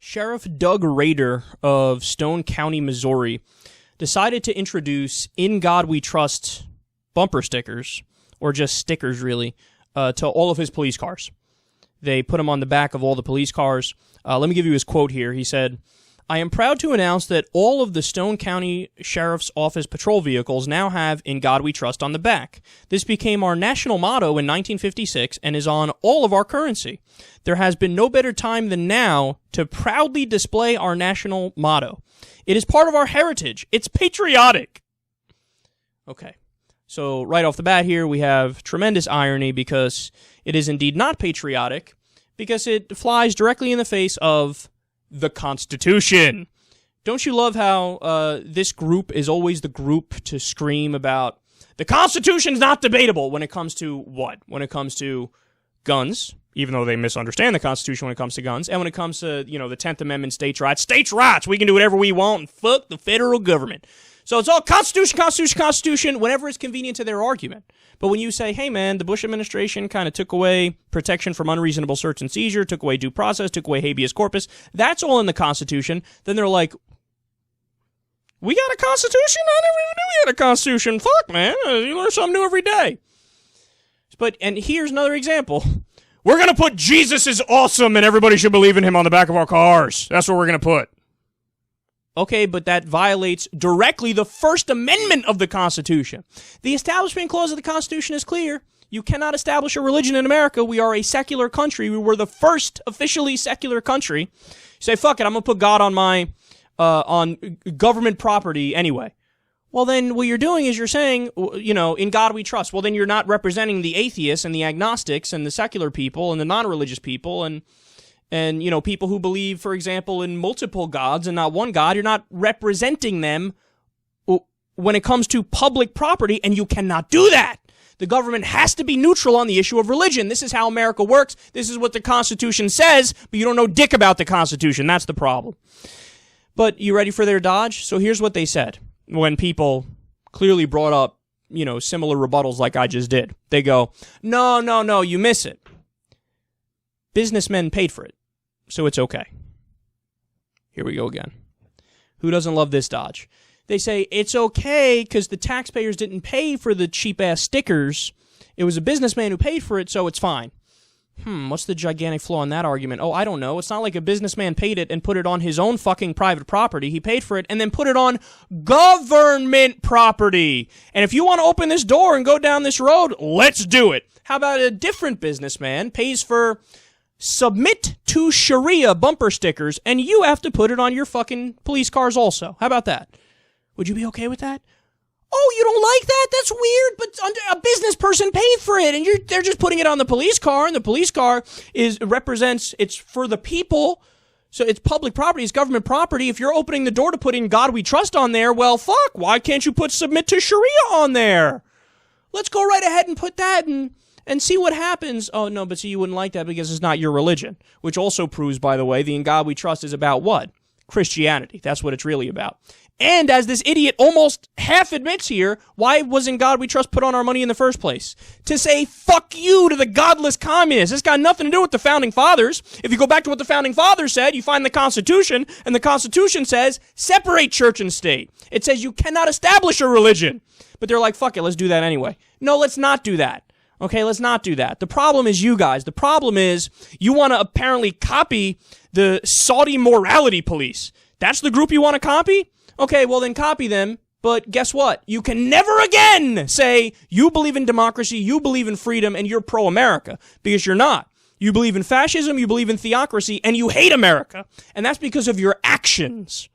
Sheriff Doug Rader of Stone County, Missouri, decided to introduce "In God We Trust" bumper stickers, or just stickers really, to all of his police cars. They put them on the back of all the police cars. Let me give you his quote here. He said, "I am proud to announce that all of the Stone County Sheriff's Office patrol vehicles now have 'In God We Trust' on the back. This became our national motto in 1956 and is on all of our currency. There has been no better time than now to proudly display our national motto. It is part of our heritage. It's patriotic." Okay, so right off the bat here, we have tremendous irony because it is indeed not patriotic, because it flies directly in the face of the Constitution. Don't you love how this group is always the group to scream about the Constitution's not debatable when it comes to what? When it comes to guns, even though they misunderstand the Constitution when it comes to guns, and when it comes to, the 10th Amendment, states' rights. States' rights! We can do whatever we want and fuck the federal government. So it's all Constitution, Constitution, Constitution, whenever it's convenient to their argument. But when you say, hey man, the Bush administration kind of took away protection from unreasonable search and seizure, took away due process, took away habeas corpus, that's all in the Constitution, then they're like, we got a Constitution? I never even knew we had a Constitution. Fuck, man. You learn something new every day. And here's another example. We're going to put Jesus is awesome and everybody should believe in him on the back of our cars. That's what we're going to put. Okay, but that violates directly the First Amendment of the Constitution. The Establishment Clause of the Constitution is clear. You cannot establish a religion in America. We are a secular country. We were the first officially secular country. You say, fuck it, I'm going to put God on my on government property anyway. Well, then what you're doing is you're saying, in God we trust. Well, then you're not representing the atheists and the agnostics and the secular people and the non-religious people and people who believe, for example, in multiple gods and not one God. You're not representing them when it comes to public property, and you cannot do that. The government has to be neutral on the issue of religion. This is how America works. This is what the Constitution says, but you don't know dick about the Constitution. That's the problem. But you ready for their dodge? So here's what they said when people clearly brought up, similar rebuttals like I just did. They go, no, you miss it. Businessmen paid for it, so it's okay. Here we go again. Who doesn't love this dodge? They say, it's okay because the taxpayers didn't pay for the cheap-ass stickers. It was a businessman who paid for it, so it's fine. What's the gigantic flaw in that argument? Oh, I don't know. It's not like a businessman paid it and put it on his own fucking private property. He paid for it and then put it on government property. And if you want to open this door and go down this road, let's do it. How about a different businessman pays for submit to Sharia bumper stickers, and you have to put it on your fucking police cars also? How about that? Would you be okay with that? Oh, you don't like that? That's weird, but a business person paid for it, and they're just putting it on the police car, and the police car it's for the people, so it's public property, it's government property. If you're opening the door to put "In God We Trust" on there, well, fuck, why can't you put "Submit to Sharia" on there? Let's go right ahead and put that and see what happens. Oh, no, but see, you wouldn't like that because it's not your religion, which also proves, by the way, the "In God We Trust" is about what? Christianity. That's what it's really about. And as this idiot almost half admits here, why was "In God We Trust" put on our money in the first place? To say fuck you to the godless communists. This got nothing to do with the Founding Fathers. If you go back to what the Founding Fathers said, you find the Constitution, and the Constitution says separate church and state. It says you cannot establish a religion. But they're like, fuck it, let's do that anyway. No, let's not do that. Okay, let's not do that. The problem is you guys. The problem is you want to apparently copy the Saudi morality police. That's the group you want to copy? Okay, well then copy them, but guess what? You can never again say you believe in democracy, you believe in freedom, and you're pro-America, because you're not. You believe in fascism, you believe in theocracy, and you hate America. And that's because of your actions.